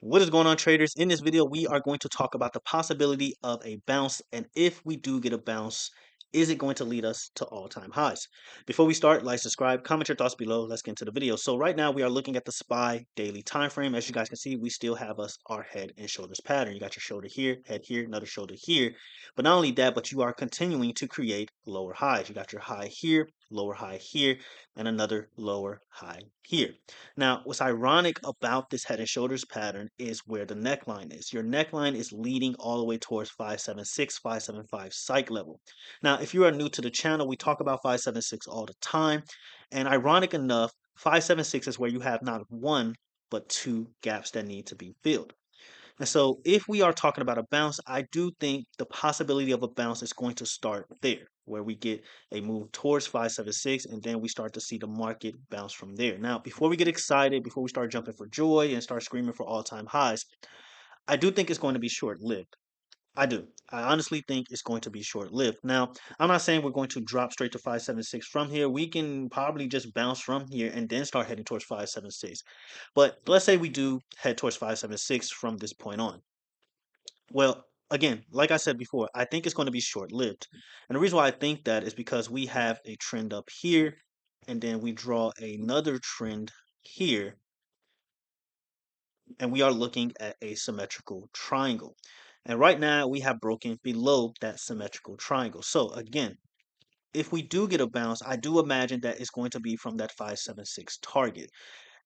What is going on, traders? In this video, we are going to talk about the possibility of a bounce, and if we do get a bounce, is it going to lead us to all-time highs? Before we start, like, subscribe, comment your thoughts below. Let's get into the video. So right now, we are looking at the SPY daily time frame. As you guys can see, we still have our head and shoulders pattern. You got your shoulder here, head here, another shoulder here. But not only that, but you are continuing to create lower highs. You got your high here, lower high here, and another lower high here. Now, what's ironic about this head and shoulders pattern is where the neckline is. Your neckline is leading all the way towards 576, 575 psych level. Now, if you are new to the channel, we talk about 576 all the time. And ironic enough, 576 is where you have not one, but two gaps that need to be filled. And so, if we are talking about a bounce, I do think the possibility of a bounce is going to start there, where we get a move towards 576, and then we start to see the market bounce from there. Now, before we get excited, before we start jumping for joy and start screaming for all time highs, I do think it's going to be short lived. I do. I honestly think it's going to be short lived. Now, I'm not saying we're going to drop straight to 576 from here. We can probably just bounce from here and then start heading towards 576. But let's say we do head towards 576 from this point on. Well, again, like I said before, I think it's going to be short-lived. And the reason why I think that is because we have a trend up here, and then we draw another trend here, and we are looking at a symmetrical triangle. And right now, we have broken below that symmetrical triangle. So again, if we do get a bounce, I do imagine that it's going to be from that 576 target.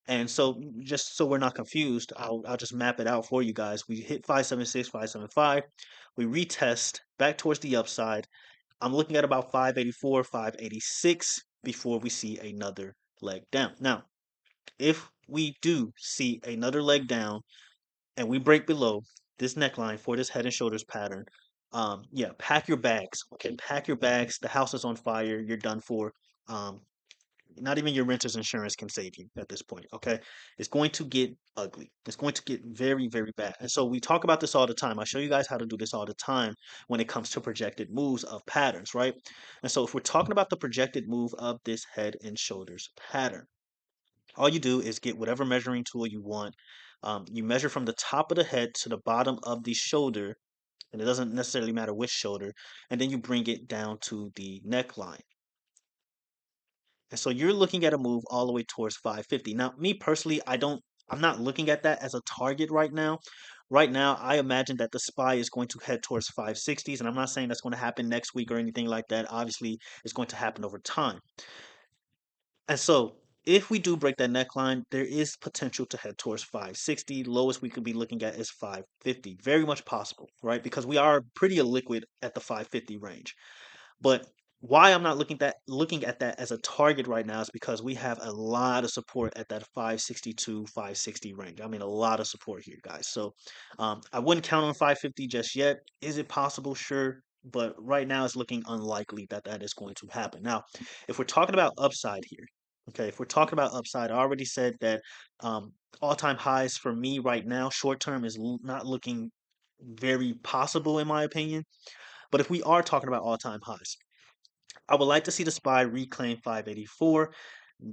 And so, just so we're not confused, I'll just map it out for you guys. We hit 576, 575. We retest back towards the upside. I'm looking at about 584, 586 before we see another leg down. Now, if we do see another leg down and we break below this neckline for this head and shoulders pattern, yeah, pack your bags. Okay, pack your bags. The house is on fire. You're done for. Um, not even your renter's insurance can save you at this point, okay? It's going to get ugly. It's going to get very, very bad. And so we talk about this all the time. I show you guys how to do this all the time when it comes to projected moves of patterns, right? And so if we're talking about the projected move of this head and shoulders pattern, all you do is get whatever measuring tool you want. You measure from the top of the head to the bottom of the shoulder, and it doesn't necessarily matter which shoulder, and then you bring it down to the neckline. And so you're looking at a move all the way towards 550. Now, me personally, I'm not looking at that as a target right now. Right now, I imagine that the SPY is going to head towards 560s, and I'm not saying that's going to happen next week or anything like that. Obviously, it's going to happen over time. And so, if we do break that neckline, there is potential to head towards 560. Lowest we could be looking at is 550. Very much possible, right? Because we are pretty illiquid at the 550 range. But why I'm not looking at that as a target right now is because we have a lot of support at that 562, 560 range. I mean, a lot of support here, guys. So I wouldn't count on 550 just yet. Is it possible? Sure. But right now, it's looking unlikely that that is going to happen. Now, if we're talking about upside here, okay, if we're talking about upside, I already said that all-time highs for me right now, short term, is not looking very possible in my opinion. But if we are talking about all-time highs, I would like to see the SPY reclaim 584.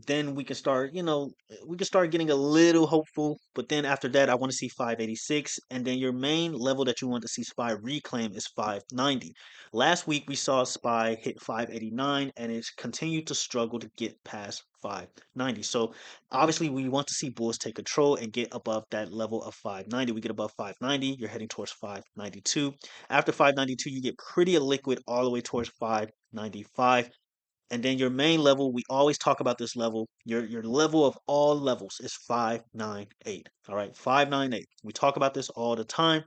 Then we can start, we can start getting a little hopeful. But then after that, I want to see 586. And then your main level that you want to see SPY reclaim is 590. Last week, we saw SPY hit 589 and it's continued to struggle to get past 590. So obviously, we want to see bulls take control and get above that level of 590. We get above 590, you're heading towards 592. After 592, you get pretty liquid all the way towards 595. And then your main level, we always talk about this level. Your level of all levels is 598. All right, 598. We talk about this all the time.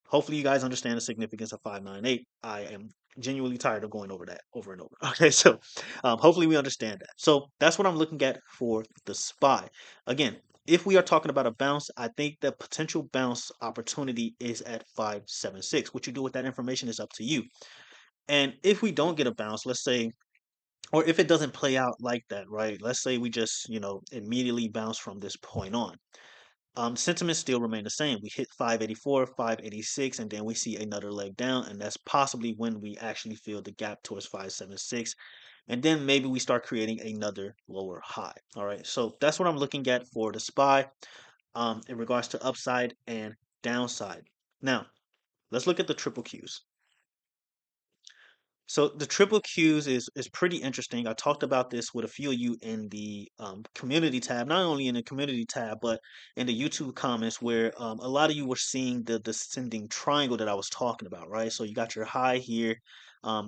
Hopefully, you guys understand the significance of 598. I am genuinely tired of going over that over and over. Okay, so hopefully we understand that. So that's what I'm looking at for the SPY. Again, if we are talking about a bounce, I think the potential bounce opportunity is at 576. What you do with that information is up to you. And if we don't get a bounce, let's say, or if it doesn't play out like that, right? Let's say we just, immediately bounce from this point on. Sentiments still remain the same. We hit 584, 586, and then we see another leg down, and that's possibly when we actually feel the gap towards 576. And then maybe we start creating another lower high. All right. So that's what I'm looking at for the SPY. in regards to upside and downside. Now, let's look at the triple Qs. So the triple Qs is pretty interesting. I talked about this with a few of you in the community tab, not only in the community tab, but in the YouTube comments, where a lot of you were seeing the descending triangle that I was talking about, right? So you got your high here,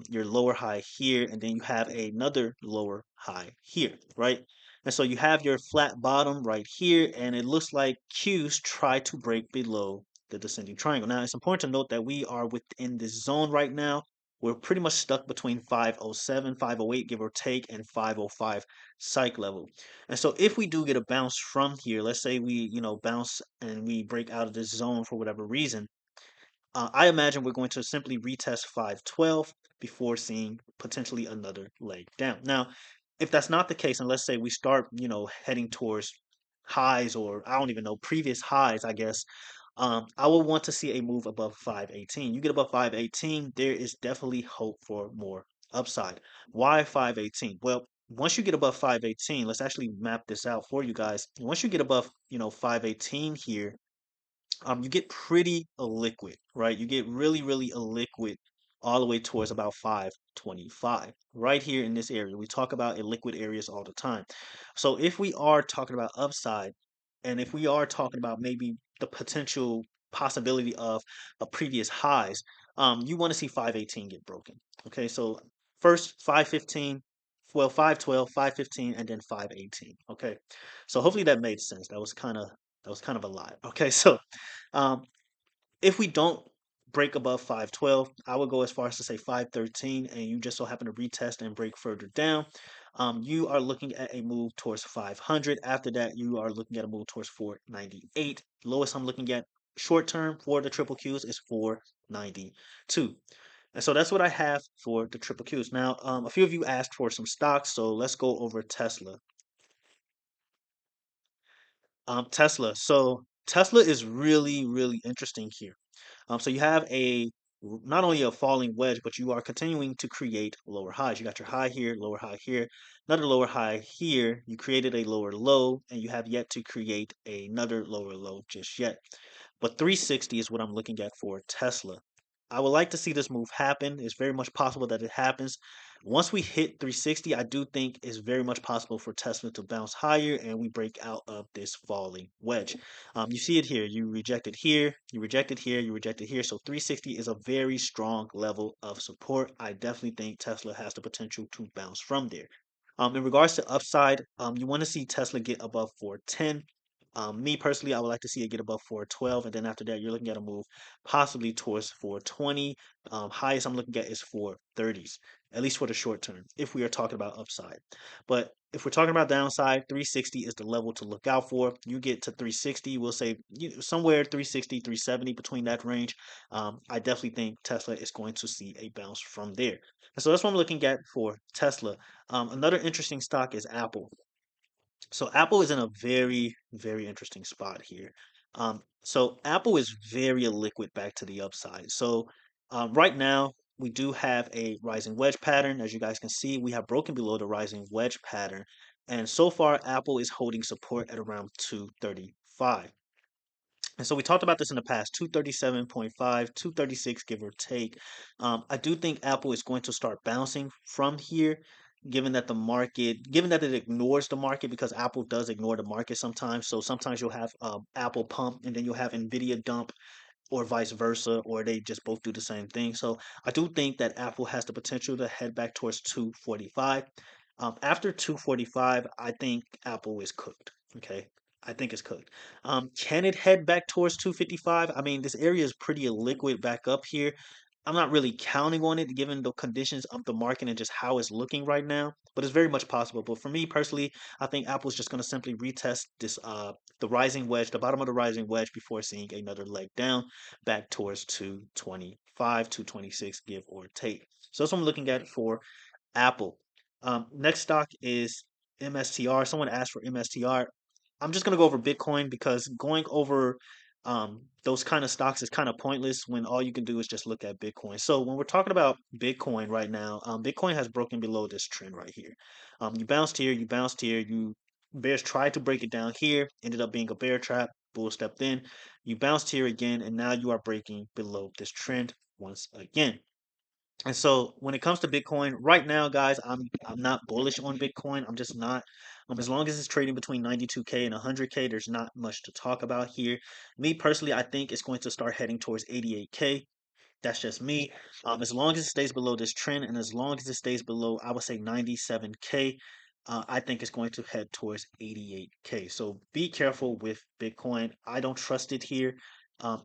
your lower high here, and then you have another lower high here, right? And so you have your flat bottom right here, and it looks like Qs try to break below the descending triangle. Now, it's important to note that we are within this zone right now. We're pretty much stuck between 507, 508, give or take, and 505 psych level. And so if we do get a bounce from here, let's say we, bounce and we break out of this zone for whatever reason, I imagine we're going to simply retest 512 before seeing potentially another leg down. Now, if that's not the case, and let's say we start, heading towards highs, or I don't even know, previous highs, I guess, I will want to see a move above 518. You get above 518, there is definitely hope for more upside. Why 518? Well, once you get above 518, let's actually map this out for you guys. Once you get above, 518 here, you get pretty illiquid, right? You get really, really illiquid all the way towards about 525, right here in this area. We talk about illiquid areas all the time. So if we are talking about upside, and if we are talking about maybe the potential possibility of a previous highs, you want to see 518 get broken. Okay, so first 515, well, 512, 515, and then 518. Okay, so hopefully that made sense. That was kind of a lot. Okay, so um, if we don't break above 512, I would go as far as to say 513, and you just so happen to retest and break further down, you are looking at a move towards 500. After that, you are looking at a move towards 498. Lowest I'm looking at short term for the triple Qs is 492. And so that's what I have for the triple Qs. Now, a few of you asked for some stocks, so let's go over Tesla. Tesla. So Tesla is really, really interesting here. So you have not only a falling wedge, but you are continuing to create lower highs. You got your high here, lower high here, another lower high here. You created a lower low, and you have yet to create another lower low just yet. But 360 is what I'm looking at for Tesla. I would like to see this move happen. It's very much possible that it happens. Once we hit 360, I do think it's very much possible for Tesla to bounce higher and we break out of this falling wedge. You see it here. You rejected here, you rejected here, you rejected here. So 360 is a very strong level of support. I definitely think Tesla has the potential to bounce from there. In regards to upside, you want to see Tesla get above 410. Me personally, I would like to see it get above 412, and then after that, you're looking at a move possibly towards 420. Highest I'm looking at is 430s, at least for the short term, if we are talking about upside. But if we're talking about downside, 360 is the level to look out for. You get to 360, we'll say somewhere 360, 370 between that range. I definitely think Tesla is going to see a bounce from there. And so that's what I'm looking at for Tesla. Another interesting stock is Apple. So Apple is in a very, very interesting spot here. So Apple is very illiquid back to the upside. So right now we do have a rising wedge pattern. As you guys can see, we have broken below the rising wedge pattern. And so far, Apple is holding support at around 235. And so we talked about this in the past, 237.5, 236, give or take. I do think Apple is going to start bouncing from here, given that it ignores the market, because Apple does ignore the market sometimes. So sometimes you'll have Apple pump and then you'll have Nvidia dump, or vice versa, or they just both do the same thing. So I do think that Apple has the potential to head back towards 245. After 245, I think Apple is cooked. Okay. I think it's cooked. Can it head back towards 255? I mean, this area is pretty liquid back up here. I'm not really counting on it given the conditions of the market and just how it's looking right now, but it's very much possible. But for me personally, I think Apple's just going to simply retest this the rising wedge, the bottom of the rising wedge, before seeing another leg down back towards 225, 226, give or take. So that's what I'm looking at for Apple. Next stock is MSTR. Someone asked for MSTR. I'm just gonna go over Bitcoin because going over those kind of stocks is kind of pointless when all you can do is just look at Bitcoin. So when we're talking about Bitcoin right now, Bitcoin has broken below this trend right here. You bounced here, you bounced here, you bears tried to break it down here, ended up being a bear trap. bull stepped in, you bounced here again, and now you are breaking below this trend once again. And so when it comes to Bitcoin, right now, guys, I'm not bullish on Bitcoin. I'm just not. As long as it's trading between 92K and 100K, there's not much to talk about here. Me personally, I think it's going to start heading towards 88K. That's just me. As long as it stays below this trend, and as long as it stays below, I would say 97K, I think it's going to head towards 88K. So be careful with Bitcoin. I don't trust it here.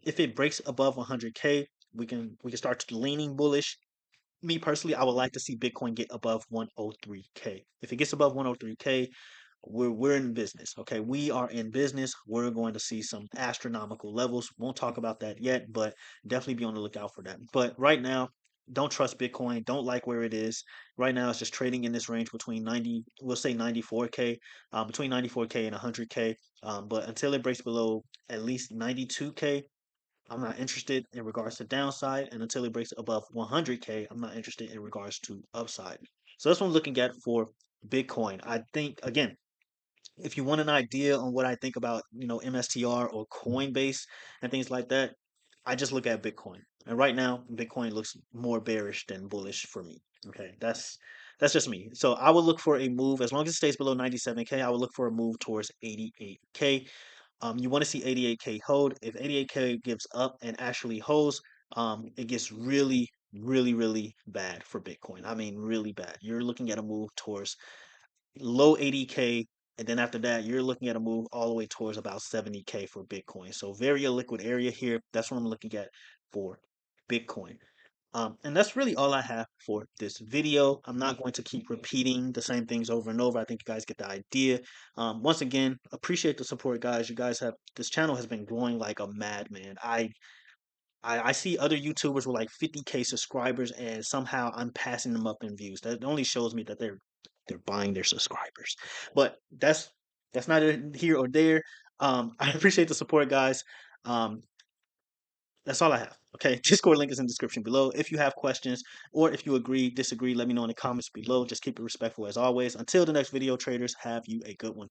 If it breaks above 100K, we can start leaning bullish. Me personally, I would like to see Bitcoin get above 103K. If it gets above 103K, we're in business. Okay, we are in business. We're going to see some astronomical levels. Won't talk about that yet, but definitely be on the lookout for that. But right now, don't trust Bitcoin. Don't like where it is. Right now, it's just trading in this range between 90, we'll say 94K, between 94K and 100K. But until it breaks below at least 92K, I'm not interested in regards to downside, and until it breaks above 100K, I'm not interested in regards to upside. So that's what I'm looking at for Bitcoin. I think again, if you want an idea on what I think about, MSTR or Coinbase and things like that, I just look at Bitcoin. And right now, Bitcoin looks more bearish than bullish for me. Okay, that's just me. So I would look for a move as long as it stays below 97K. I would look for a move towards 88K. You want to see 88K hold. If 88K gives up and actually holds, it gets really, really, really bad for Bitcoin. I mean, really bad. You're looking at a move towards low 80K, and then after that, you're looking at a move all the way towards about 70K for Bitcoin. So very illiquid area here. That's what I'm looking at for Bitcoin. And that's really all I have for this video. I'm not going to keep repeating the same things over and over. I think you guys get the idea. Once again, appreciate the support, guys. You guys have this channel has been growing like a madman. I see other YouTubers with like 50K subscribers, and somehow I'm passing them up in views. That only shows me that they're buying their subscribers. But that's neither here or there. I appreciate the support, guys. Um, that's all I have. Okay, Discord link is in the description below. If you have questions or if you agree, disagree, let me know in the comments below. Just keep it respectful as always. Until the next video, traders, have you a good one.